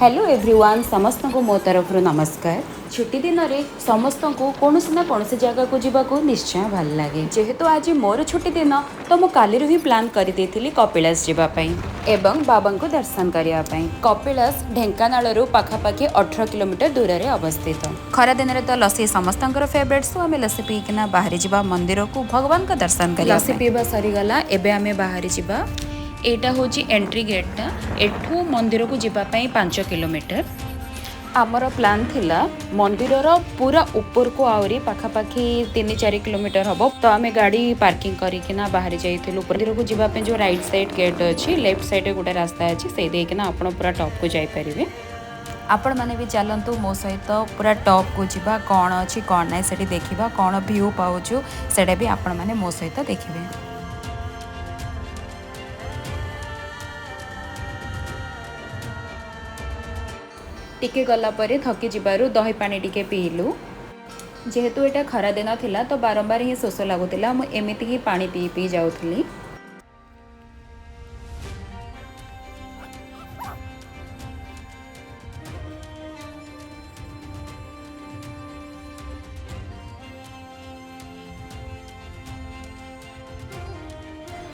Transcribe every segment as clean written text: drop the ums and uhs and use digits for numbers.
Hello everyone समस्त को मो तरफ नमस्कार। छुट्टी दिन में समस्त को कौन ना कौन जगह को जीवाको निश्चय भल लगे। जेहेतु आज मोर छुट्टी दिन तो मु काली ही प्लान कर कपिलास जीवाई एवं बाबा को दर्शन करने। कपिलास ढेंकानाल पाखापाखि 18 किलोमीटर दूर में अवस्थित। खरा दिन में तो लसी समस्त फेवरेट, सो आम लसी पीकिना बाहर जा मंदिर को भगवान का दर्शन कर। लसी पीवा सरीगला एवं आम बाहर जा। एटा होची एंट्री गेटा। एठू मंदिर को जीवाई 5 किलोमीटर। आमर प्लान थिला मंदिर पूरा ऊपर को आहरी पाखापाखि 3-4 किलोमीटर हम। तो आम गाड़ी पार्किंग करना बाहर जाइलु। मंदिर को जीवाई जो राइट साइड गेट अच्छी, लेफ्ट साइड गोटे रास्ता अच्छी, से देखना आप पूरा टॉप को जापारे। आपण मैंने भी चलतु मो सहित पूरा टॉप को जीवा। कौन अच्छी कौन ना से देखा, कौन व्यू पाचु से भी आपण मैंने मो सहित देखिए। टिके गला परे थकी जिबारु दही पानी टिके पीलु। जेहेतु एटा खरा दिन थिला तो बारंबार ही शोष लगुला। मु एमिति ही पानी पी पी जाउथली।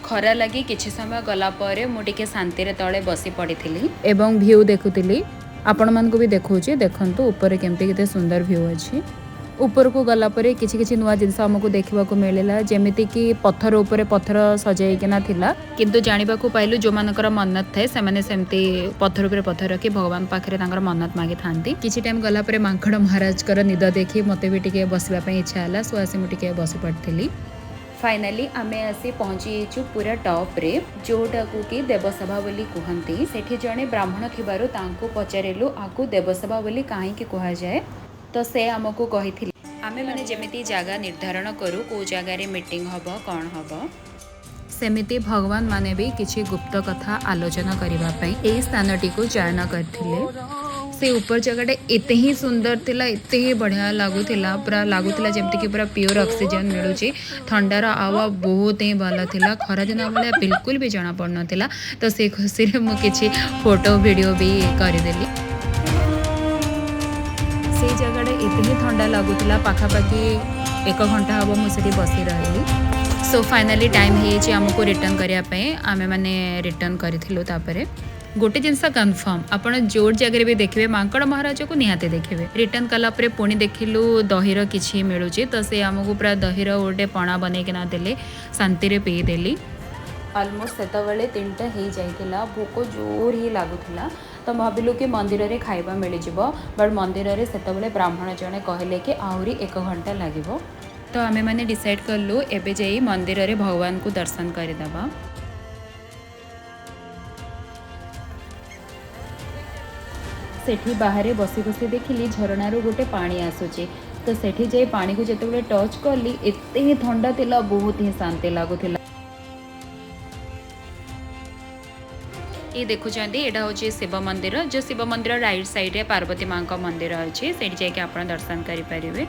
खरा लगी किछि समय गला परे मु टिके शांति रे तळे बसी पड़िथिली एवं व्यू देखुथिली। आपण मान को भी देखौची, देखंतु ऊपर केमती केते सुंदर व्यू अछि। ऊपर को गला परे किछि किछि नुवा जिंस हमको देखिबा को मिलेला, जेमिति कि पत्थर ऊपर पत्थर सजाई केना थिला। किंतु जानिबा को पाइलु जो मानकर मन्नत थाए से माने सेमती पत्थर ऊपर पत्थर रखी भगवान पाखरे तांकर मन्नत मागी थांती। किछि टाइम गला परे मांखड़ महाराज कर निद देखि मते भी टिके बसिबा पई इच्छा हला, सो आसी मु टिके बसी पड़थिली। फाइनाली आमे आसी पहुँची पूरा टॉप रे, जोटा को कि देवसभा बोली कहती। सेठी जड़े ब्राह्मण थिबारु तांको पचारिलु आकु देवसभा बोली काहेकि कहा जाए। तो से आमको कही आमे माने जेमिति जगह निर्धारण करू को जगार मीटिंग हब कौन हब, सेमिति भगवान माने भी किछि गुप्त कथा आलोचना करबा पई एई स्थानटी को चयन करथिले। से ऊपर जगह एते ही सुंदर थिला, एते ही बढ़िया लागुथिला। पूरा लागुथिला जेमति कि पूरा प्योर ऑक्सीजन मिलुची। ठंडार आवा बहुत ही भल थिला। खरा दिन भाया बिल्कुल भी जना पड़ नथिला। तो से खुशी रे मु किछि फोटो वीडियो भी करदेली। से जगह एते ही ठंडा लागुथिला, पाखापाखि 1 घंटा हम मुझे बसी रही। सो फाइनाली टाइम है आमको रिटर्न करने। आमे माने रिटर्न करिथिलु। तापरे गोटे जिनस कन्फर्म आपण जोर जगह भी देखिए मांकड़ महाराज को निहाते देखिए। रिटर्न कला परे पुणी देखिलु दहीर किछि मिलुची। तो से आमको पूरा दहीर गोटे पणा बनैकिना देले, शांति रे पी देली। ऑलमोस्ट सेतबेले 3टा हो जाइतिला। भोक जोर ही लागुथिला। तो भाविलु कि मंदिर रे खाइबा मिल जिवो, बट मंदिर रे सेतबेले ब्राह्मण जने कहले कि आहुरी 1 घंटा लागिवो। तो आमे माने डिसाइड करलु एबे जाई मंदिर रे भगवान को दर्शन करदेबा। सेठी बाहर बसी बसी देखिली झरणार गोटे पानी आसुची। तो सेठी जाई पानी को जेतेबेले टच करली एते ही ठंडा थिला, बहुत ही शांति लागुथिला। ये देखुचंदी एटा होची शिव मंदिर। जो शिव मंदिर राइट साइड रे पार्वती मां का मंदिर अछि। सेठी जाई के आपण दर्शन करि परिबे।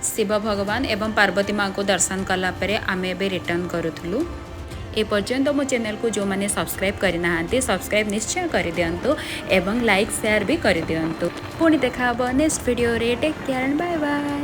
शिव भगवान एवं पार्वती मां को दर्शन कला परे आमे बे रिटर्न करूथलु। ए पर्यंत मो चैनल को जो माने सब्सक्राइब करना सब्सक्राइब निश्चय कर दियंतु एवं लाइक शेयर भी कर दियंतु। पुणी देखा नेक्स्ट वीडियो रे। Take care and bye bye.